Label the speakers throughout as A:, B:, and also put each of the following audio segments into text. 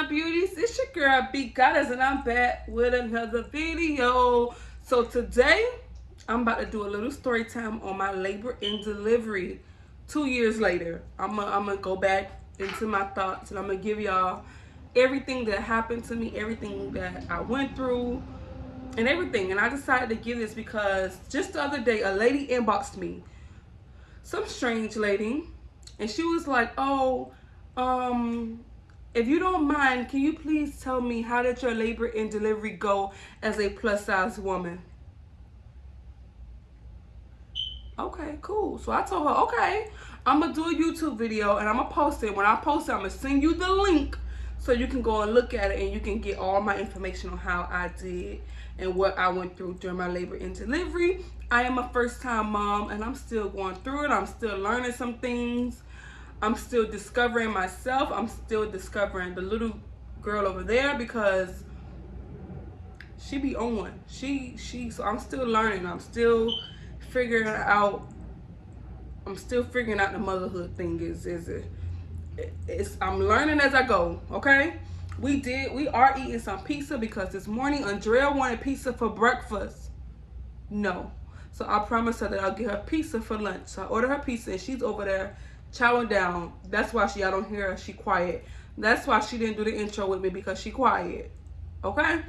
A: my beauties? It's your girl B.Goddess, and I'm back with another video. So today I'm about to do a little story time on my labor and delivery. 2 years later, I'm gonna go back into my thoughts, and I'm gonna give y'all everything that happened to me, everything that I went through, and everything. And I decided to give this because just the other day a lady inboxed me, some strange lady, and she was like, "Oh, if you don't mind, can you please tell me, how did your labor and delivery go as a plus size woman?" Okay, cool. So I told her, okay, I'm gonna do a YouTube video and I'm gonna post it. When I post it, I'm gonna send you the link so you can go and look at it, and you can get all my information on how I did and what I went through during my labor and delivery. I am a first time mom, and I'm still going through it. I'm still learning some things. I'm still discovering myself. I'm still discovering the little girl over there, because she be on one. So I'm still learning. I'm still figuring out the motherhood thing. I'm learning as I go, okay? We are eating some pizza because this morning Andrea wanted pizza for breakfast. No. So I promised her that I'll get her pizza for lunch. So I ordered her pizza, and she's over there chowing down. That's why I don't hear her. She quiet. That's why she didn't do the intro with me, because she quiet. Okay?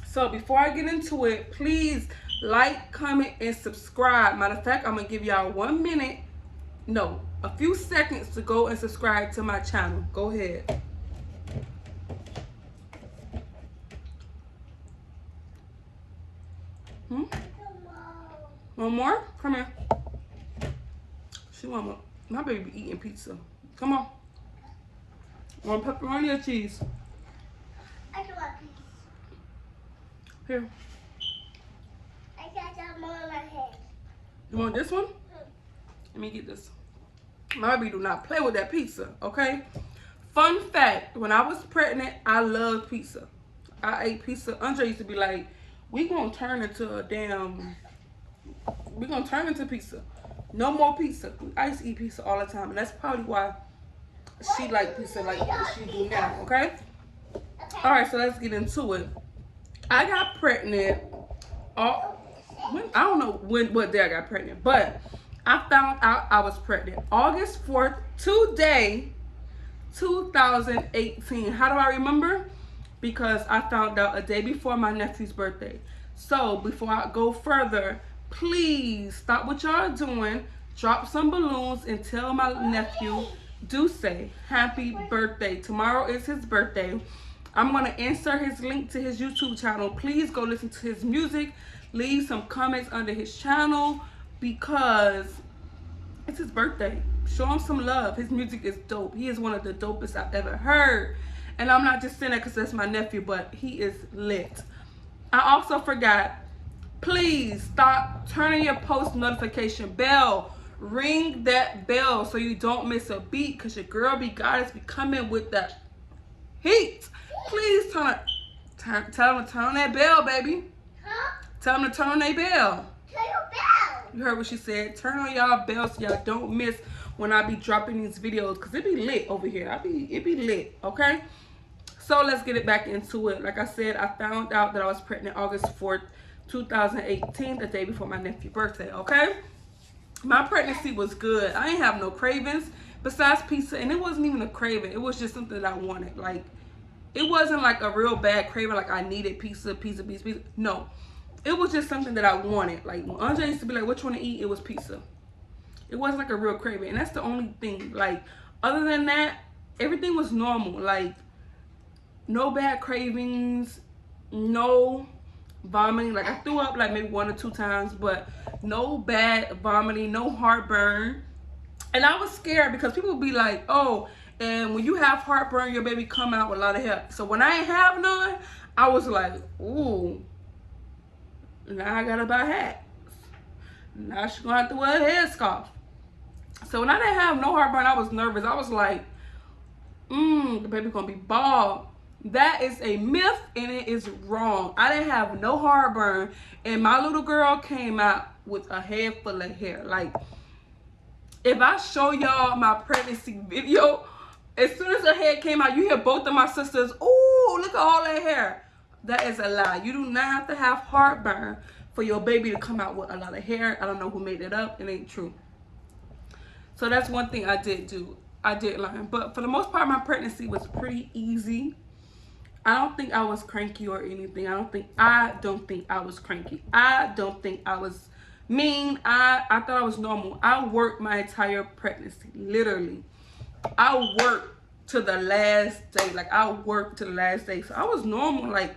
A: So before I get into it, please like, comment, and subscribe. Matter of fact, I'm going to give y'all a few seconds to go and subscribe to my channel. Go ahead. One more? Come here. She want more. My baby eating pizza. Come on. Want pepperoni or cheese?
B: I want pizza.
A: Here.
B: I got some more in my head.
A: You want this one? Let me get this. My baby do not play with that pizza, okay? Fun fact, when I was pregnant, I loved pizza. I ate pizza. Andre used to be like, we gonna turn into pizza. No more pizza. I used to eat pizza all the time, and that's probably why she like pizza like what she do now, okay? All right, so let's get into it. I got pregnant. I don't know what day I got pregnant, but I found out I was pregnant August 4th, today, 2018. How do I remember? Because I found out a day before my nephew's birthday. So before I go further, please stop what y'all doing, drop some balloons, and tell my nephew, do say happy birthday. Tomorrow is his birthday. I'm going to insert his link to his YouTube channel. Please go listen to his music. Leave some comments under his channel, because it's his birthday. Show him some love. His music is dope. He is one of the dopest I've ever heard. And I'm not just saying that because that's my nephew, but he is lit. I also forgot, please stop turning your post notification bell. Ring that bell so you don't miss a beat, because your girl B.Goddess be coming with that heat. Please tell them to turn on that bell, baby.
B: Huh?
A: Tell them to turn on their bell.
B: Turn your bell.
A: You heard what she said. Turn on y'all bells so y'all don't miss when I be dropping these videos, because it be lit over here. It be lit, okay? So let's get it back into it. Like I said, I found out that I was pregnant August 4th, 2018, the day before my nephew's birthday, okay? My pregnancy was good. I ain't have no cravings besides pizza, and it wasn't even a craving. It was just something that I wanted. Like, it wasn't like a real bad craving, like I needed pizza. No. It was just something that I wanted. Like, when Andre used to be like, what you want to eat? It was pizza. It wasn't like a real craving, and that's the only thing. Like, other than that, everything was normal. Like, no bad cravings, no vomiting. Like, I threw up like maybe 1 or 2 times, but no bad vomiting, no heartburn. And I was scared because people would be like, oh, and when you have heartburn, your baby come out with a lot of hair. So when I ain't have none, I was like, ooh, now I gotta buy hats. Now she's gonna have to wear a headscarf. So when I didn't have no heartburn, I was nervous. I was like, the baby gonna be bald. That is a myth, and it is wrong. I didn't have no heartburn, and my little girl came out with a head full of hair. Like, if I show y'all my pregnancy video, as soon as her head came out. You hear both of my sisters, ooh, look at all that hair. That is a lie. You do not have to have heartburn for your baby to come out with a lot of hair. I don't know who made it up. It ain't true. So that's one thing I did do. I did learn. But for the most part, my pregnancy was pretty easy. I don't think I was cranky or anything. I don't think I was cranky. I don't think I was mean. I thought I was normal. I worked my entire pregnancy. Literally. I worked to the last day. Like, I worked to the last day. So I was normal. Like,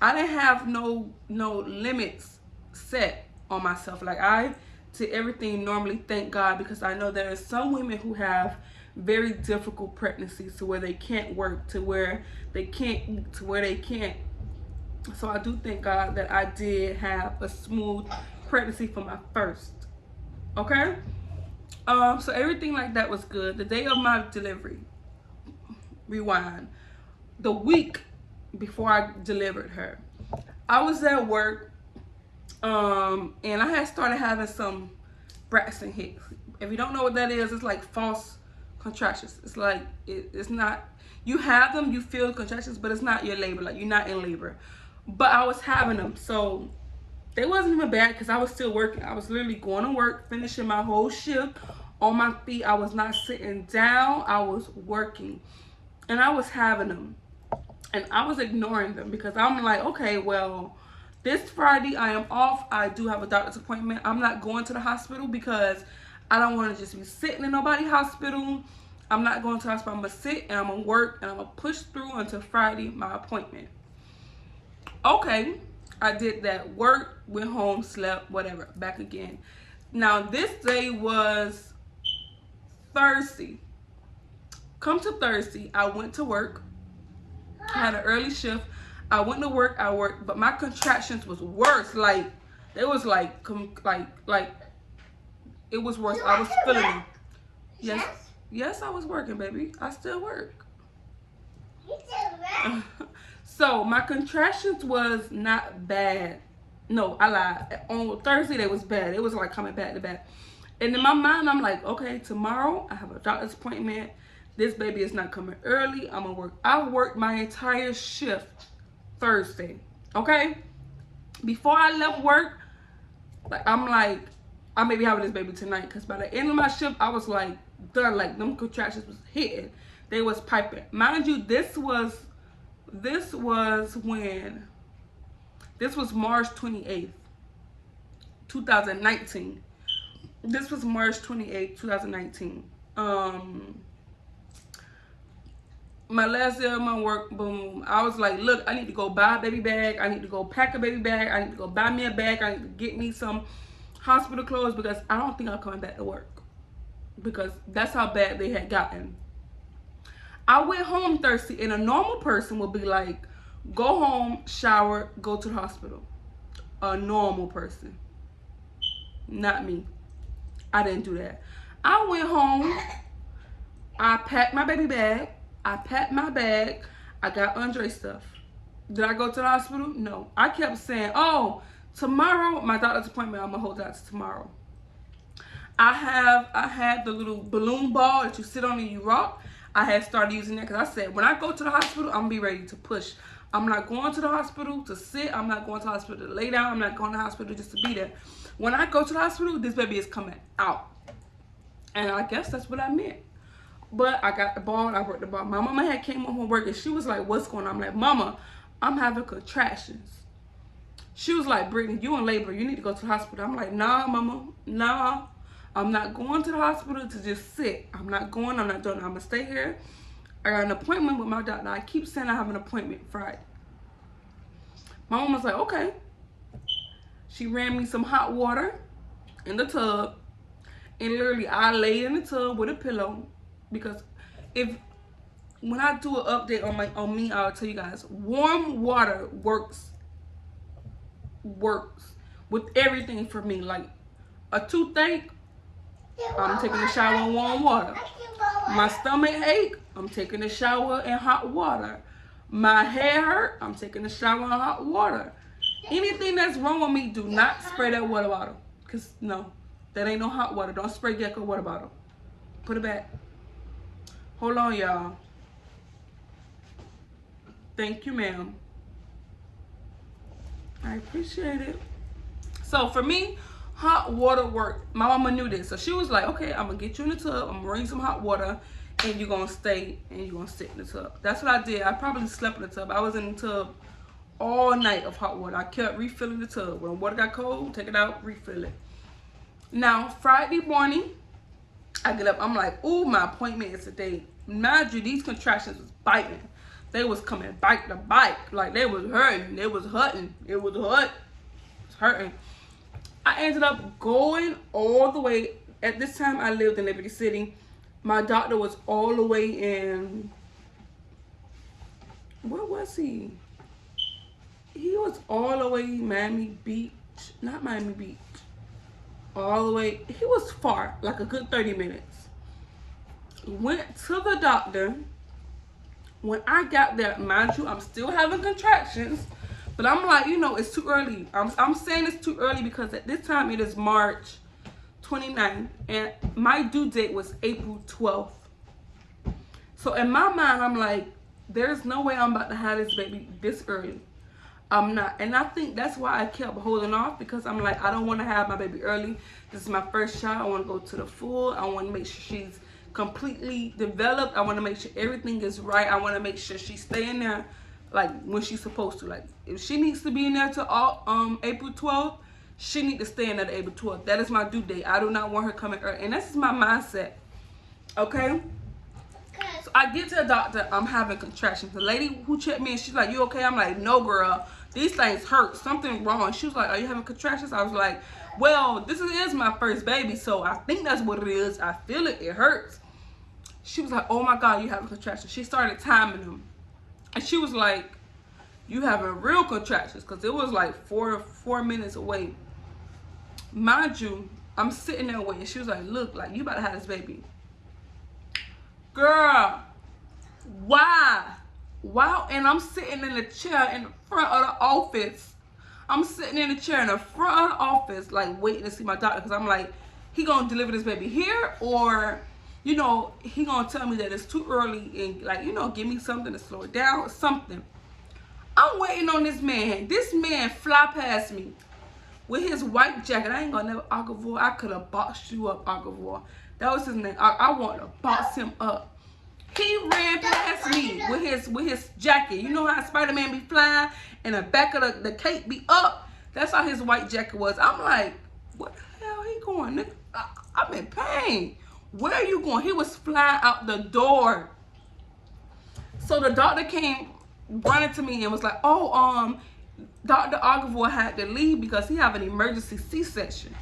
A: I didn't have no limits set on myself. Like, I did everything normally, thank God, because I know there are some women who have very difficult pregnancies to where they can't work, to where they can't eat, to where they can't. So I do thank God that I did have a smooth pregnancy for my first. Okay? So everything like that was good. The day of my delivery, rewind, the week before I delivered her, I was at work, and I had started having some Braxton Hicks. If you don't know what that is, it's like false contractions. It's like, it's not, you have them, you feel contractions, but it's not your labor. Like, you're not in labor. But I was having them, so they wasn't even bad because I was still working. I was literally going to work, finishing my whole shift on my feet. I was not sitting down. I was working, and I was having them, and I was ignoring them because I'm like, okay, well, this Friday I am off. I do have a doctor's appointment. I'm not going to the hospital because I don't want to just be sitting in nobody's hospital. I'm not going to the hospital. I'm going to sit and I'm going to work and I'm going to push through until Friday, my appointment. Okay, I did that. Work, went home, slept, whatever. Back again. Now, this day was Thursday. Come to Thursday, I went to work. I had an early shift. I went to work, I worked, but my contractions was worse. Like, it was like it was worse. I was feeling it. Yes. Yes, I was working, baby. I still work.
B: You still work?
A: So my contractions was not bad. No, I lied. On Thursday they was bad. It was like coming back to back. And in my mind, I'm like, okay, tomorrow I have a doctor's appointment. This baby is not coming early. I'm gonna work. I worked my entire shift Thursday. Okay? Before I left work, like, I'm like, I may be having this baby tonight, because by the end of my shift, I was like done. Like, them contractions was hitting. They was piping. Mind you, this was when, this was March 28th, 2019. This was March 28th, 2019. My last day of my work, boom, I was like, look, I need to go buy a baby bag. I need to go pack a baby bag. I need to go buy me a bag. I need to get me some hospital clothes because I don't think I'm coming back to work, because that's how bad they had gotten. I went home Thursday, and a normal person would be like, go home, shower, go to the hospital. A normal person. Not me. I didn't do that. I went home. I packed my baby bag. I packed my bag. I got Andre's stuff. Did I go to the hospital? No. I kept saying, oh, tomorrow, my doctor's appointment, I'm going to hold that to tomorrow. I had the little balloon ball that you sit on and you rock. I had started using that because I said, when I go to the hospital, I'm going to be ready to push. I'm not going to the hospital to sit. I'm not going to the hospital to lay down. I'm not going to the hospital just to be there. When I go to the hospital, this baby is coming out. And I guess that's what I meant. But I got the ball, I worked the ball. My mama had came home from work and she was like, what's going on? I'm like, Mama, I'm having contractions. She was like, Brittany, you in labor. You need to go to the hospital. I'm like, nah, Mama, nah. I'm not going to the hospital to just sit. I'm not going. I'm not doing it. I'm going to stay here. I got an appointment with my doctor. I keep saying I have an appointment Friday. My mom was like, okay. She ran me some hot water in the tub. And literally, I laid in the tub with a pillow. Because when I do an update on me, I'll tell you guys, warm water works with everything for me. Like a toothache, I'm taking a shower in warm water. My stomach ache, I'm taking a shower in hot water. My hair hurt, I'm taking a shower in hot water. Anything that's wrong with me, do not spray that water bottle. Because no, that ain't no hot water. Don't spray Gecko water bottle. Put it back. Hold on, y'all. Thank you, ma'am. I appreciate it. So for me, hot water worked. My mama knew this. So she was like, okay, I'm going to get you in the tub. I'm going to bring some hot water. And you're going to stay and you're going to sit in the tub. That's what I did. I probably slept in the tub. I was in the tub all night of hot water. I kept refilling the tub. When the water got cold, take it out, refill it. Now, Friday morning, I get up. I'm like, ooh, my appointment is today. Mind you, these contractions was biting. They was coming bite to bite. Like, they was hurting. They was hurting. It was hurt. It was hurting. I ended up going all the way. At this time, I lived in Liberty City. My doctor was all the way in... Where was he? He was all the way in Miami Beach. Not Miami Beach. All the way. He was far. Like a good 30 minutes. Went to the doctor. When I got there, mind you, I'm still having contractions. But I'm like, you know, it's too early. I'm saying it's too early because at this time it is March 29th. And my due date was April 12th. So in my mind, I'm like, there's no way I'm about to have this baby this early. I'm not. And I think that's why I kept holding off, because I'm like, I don't want to have my baby early. This is my first child. I want to go to the full. I want to make sure she's completely developed. I want to make sure everything is right. I want to make sure she's staying there like when she's supposed to. Like if she needs to be in there till April 12th, she needs to stay in there to April 12th. That is my due date. I do not want her coming early. And this is my mindset. Okay? So I get to the doctor, I'm having contractions. The lady who checked me, and she's like, you okay? I'm like, no, girl. These things hurt. Something wrong. She was like, are you having contractions? I was like, well, this is my first baby, so I think that's what it is. I feel it. It hurts. She was like, oh my God, you having contractions. She started timing them. And she was like, you having real contractions, because it was like four minutes away. Mind you, I'm sitting there waiting. She was like, look, like, you about to have this baby. Girl, why? Wow. And I'm sitting in the chair in the front of the office. I'm sitting in the chair in the front of the office, like, waiting to see my doctor, because I'm like, he gonna deliver this baby here, or, you know, he gonna tell me that it's too early and, like, you know, give me something to slow it down or something. I'm waiting on this man. This man fly past me with his white jacket. I ain't gonna never, Agavor. I could have boxed you up, Agavor. That was his name. I want to box him up. He ran past me with his jacket. You know how Spider-Man be flying and the back of the cape be up? That's how his white jacket was. I'm like, what the hell he going? Nigga, I'm in pain. Where are you going? He was flying out the door. So the doctor came running to me and was like, oh, Dr. Agavor had to leave because he have an emergency C-section.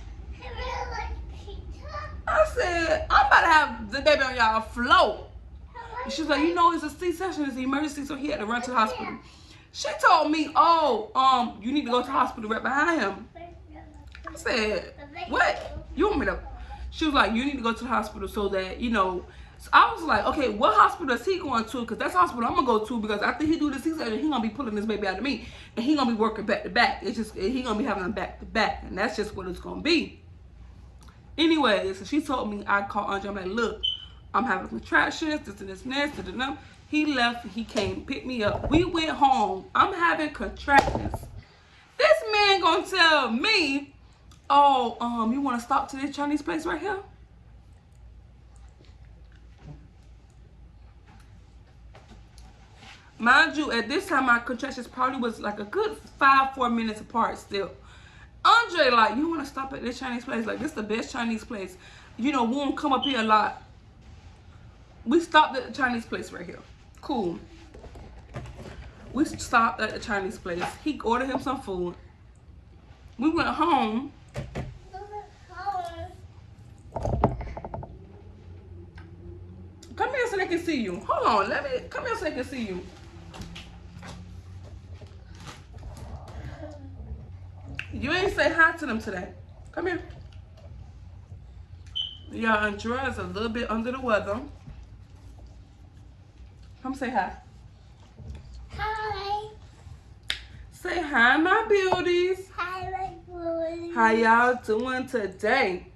A: I said, I'm about to have the baby on y'all float. And she's like, you know, it's a C-section, it's an emergency, so he had to run to the hospital. She told me, oh, you need to go to the hospital right behind him. I said, what? You want me to? She was like, you need to go to the hospital so that, you know. So I was like, okay, what hospital is he going to? Because that's the hospital I'm going to go to, because after he do the C-section, he going to be pulling this baby out of me. And he going to be working back to back. It's just, he going to be having them back to back. And that's just what it's going to be. Anyway, so she told me, I called Andre, I'm like, look, I'm having contractions, this and this and this, and he left, he came, pick me up. We went home. I'm having contractions. This man gonna tell me, oh, you wanna stop to this Chinese place right here? Mind you, at this time, my contractions probably was like a good 4 minutes apart still. Andre, like, you want to stop at this Chinese place? Like, this is the best Chinese place. You know, we won't come up here a lot. We stopped at the Chinese place right here. Cool. We stopped at the Chinese place. He ordered him some food. We went home. Come here so they can see you. Hold on, come here so they can see you. You ain't say hi to them today. Come here. Yeah, Andrea is a little bit under the weather. Come say hi.
B: Hi.
A: Say hi, my beauties.
B: Hi, my boy.
A: How y'all doing today?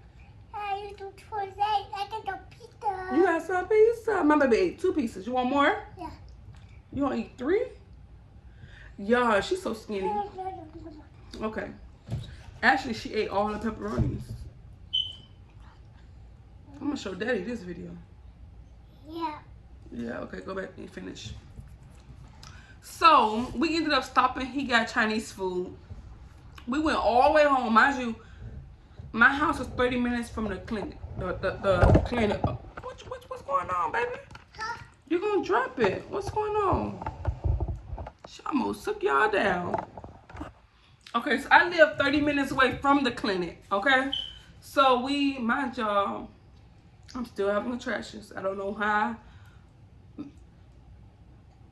B: How you do today? I got the pizza.
A: You got some pizza? My baby ate 2 pieces. You want more?
B: Yeah.
A: You want to eat 3? Yeah, she's so skinny. Okay. Actually, she ate all the pepperonis. I'm gonna show Daddy this video.
B: Yeah.
A: Yeah, okay, go back and finish. So, we ended up stopping. He got Chinese food. We went all the way home. Mind you, my house is 30 minutes from the clinic. The clinic. What's going on, baby? You're gonna drop it. What's going on? She almost took y'all down. Okay, so I live 30 minutes away from the clinic, okay? So we, mind y'all, I'm still having contractions. I don't know how.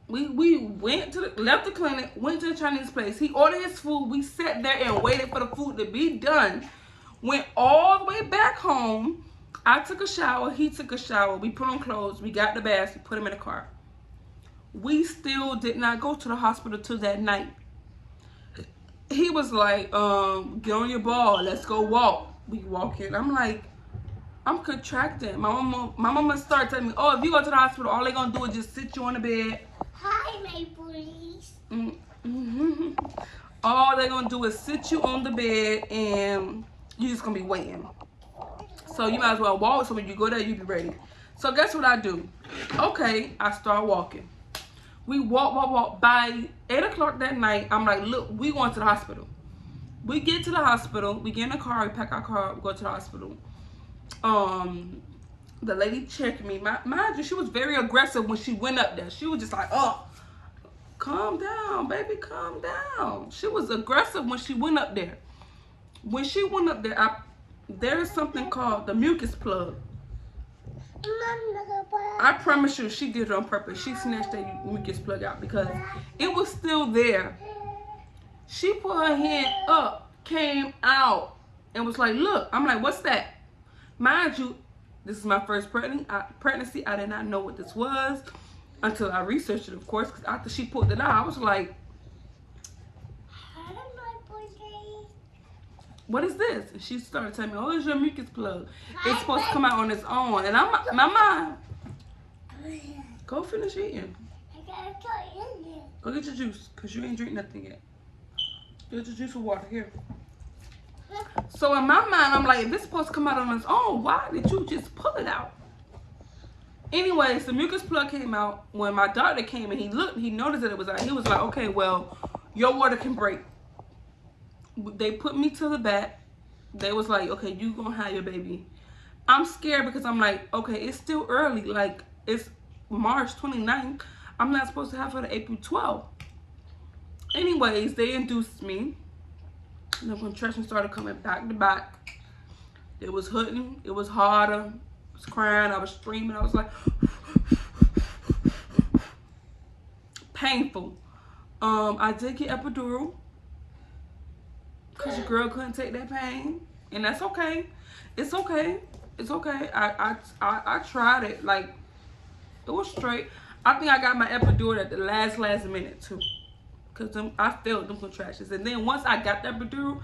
A: We went to left the clinic, went to the Chinese place. He ordered his food. We sat there and waited for the food to be done. Went all the way back home. I took a shower. He took a shower. We put on clothes. We got the bags. We put him in the car. We still did not go to the hospital till that night. He was like, get on your ball. Let's go walk. We walking. I'm like, I'm contracting. My mama started telling me, oh, if you go to the hospital, all they gonna do is just sit you on the bed.
B: Hi, my bullies.
A: Mm-hmm. All they gonna do is sit you on the bed and you just gonna be waiting. So you might as well walk. So when you go there, you be ready. So guess what I do? Okay, I start walking. We walk. By 8 o'clock that night, I'm like, look, we going to the hospital. We get to the hospital. We get in the car. We pack our car. We go to the hospital. The lady checked me. Mind you, she was very aggressive when she went up there. She was just like, oh, calm down, baby, calm down. She was aggressive when she went up there. When she went up there, there is something called the mucus plug. I promise you, she did it on purpose. She snatched that mucus plug out because it was still there. She put her hand up, came out, and was like, look. I'm like, what's that? Mind you, this is my first pregnancy. I did not know what this was until I researched it, of course, because after she pulled it out, I was like, what is this? And she started telling me, oh, it's your mucus plug. It's supposed to come out on its own. And I'm like, Mama, go finish eating. Go get your juice, because you ain't drink nothing yet. Get your juice or water here. So in my mind, I'm like, if this supposed to come out on its own, why did you just pull it out? Anyways, the mucus plug came out. When my doctor came and he looked, he noticed that it was out. He was like, okay, well, your water can break. They put me to the back. They was like, okay, you gonna have your baby. I'm scared because I'm like, okay, it's still early. Like, it's March 29th. I'm not supposed to have her to April 12th. Anyways, they induced me. The contraction started coming back to back. It was hurting. It was harder. I was crying. I was screaming. I was like, painful. I did get epidural because your girl couldn't take that pain, and that's okay. It's okay. It's okay. I tried it. Like, it was straight. I think I got my epidural at the last minute too. Because I felt them contractions. And then once I got that epidural,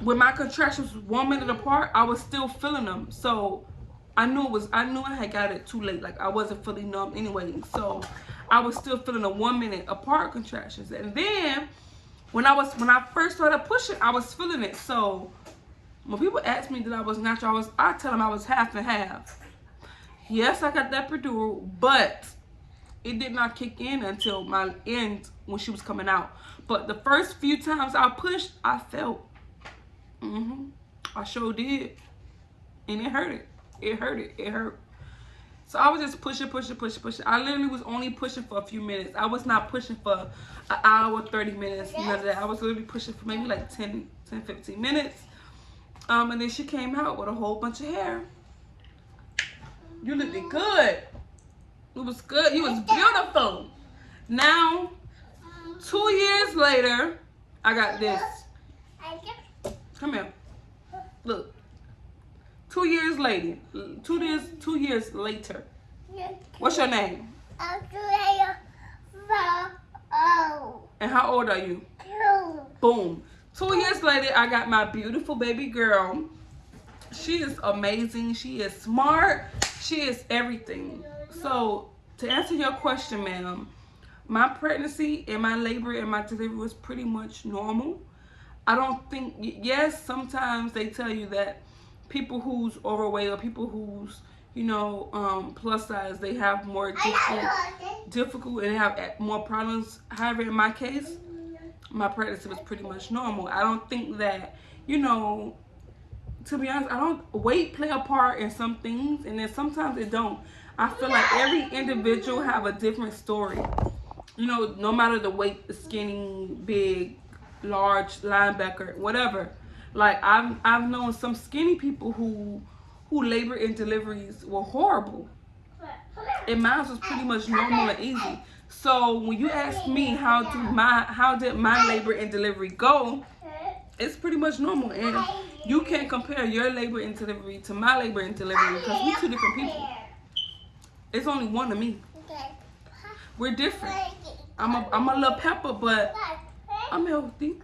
A: when my contractions 1 minute apart, I was still feeling them. So I knew I had got it too late. Like, I wasn't fully numb anyway. So I was still feeling the 1 minute apart contractions. And then when I first started pushing, I was feeling it. So when people ask me that I was natural, I tell them I was half and half. Yes, I got that epidural, but it did not kick in until my end when she was coming out. But the first few times I pushed, I felt. I sure did. And it hurt. It hurt. So I was just pushing. I literally was only pushing for a few minutes. I was not pushing for an hour, 30 minutes, none of that. I was literally pushing for maybe like 10, 15 minutes. And then she came out with a whole bunch of hair. You looked good. It was good. You was beautiful. Now, 2 years later, I got this. Come here. Look. 2 years later. 2 years later. What's your name? And how old are you?
B: 2.
A: Boom. 2 years later, I got my beautiful baby girl. She is amazing. She is smart. She is everything. So, to answer your question, ma'am, My pregnancy and my labor and my delivery was pretty much normal. I don't think, yes, sometimes they tell you that people who's overweight or people who's, plus size, they have more difficult and have more problems. However, in my case, my pregnancy was pretty much normal. I don't think that, to be honest, I don't, weight play a part in some things, and then sometimes it don't. I feel like every individual have a different story. No matter the weight, the skinny, big, large, linebacker, whatever. Like I've known some skinny people who labor and deliveries were horrible, and mine was pretty much normal and easy. So when you ask me how did my labor and delivery go, it's pretty much normal, and you can't compare your labor and delivery to my labor and delivery because we're two different people. It's only one of me. We're different. I'm a little pepper, but I'm healthy.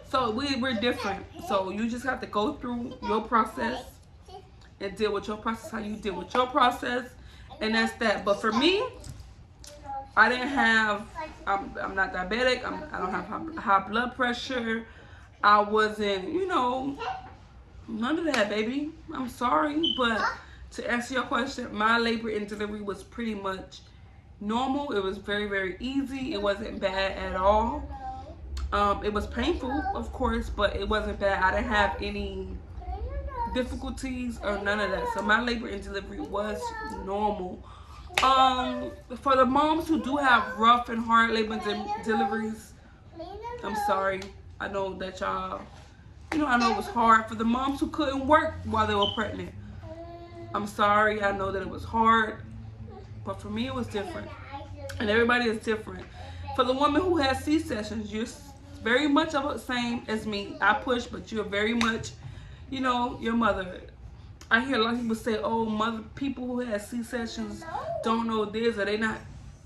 A: So we're different. So you just have to go through your process and deal with your process how you deal with your process, and that's that. But for me, I didn't have. I'm not diabetic. I don't have high blood pressure. I wasn't, none of that, baby. I'm sorry, but to answer your question, my labor and delivery was pretty much normal. It was very, very easy. It wasn't bad at all. It was painful, of course, but it wasn't bad. I didn't have any difficulties or none of that. So my labor and delivery was normal. For the moms who do have rough and hard labor and deliveries, I'm sorry. I know that y'all, I know it was hard. For the moms who couldn't work while they were pregnant, I'm sorry. I know that it was hard, but for me it was different. And everybody is different. For the woman who has C-sections, you're very much of the same as me. I push, but you're very much, your mother. I hear a lot of people say, oh, people who have C-sections don't know this, or they not.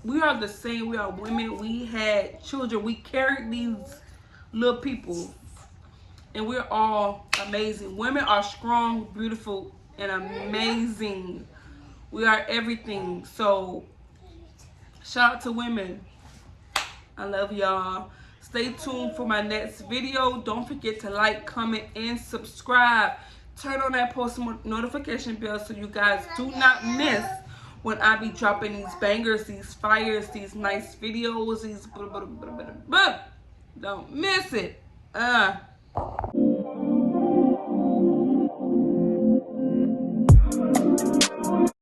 A: We are the same. We are women. We had children. We carried these little people, and we're all amazing. Women are strong, beautiful, and amazing. We are everything. So shout out to women. I love y'all. Stay tuned for my next video. Don't forget to like, comment, and subscribe. Turn on that post notification bell so you guys do not miss when I be dropping these bangers, these fires, these nice videos, these don't miss it.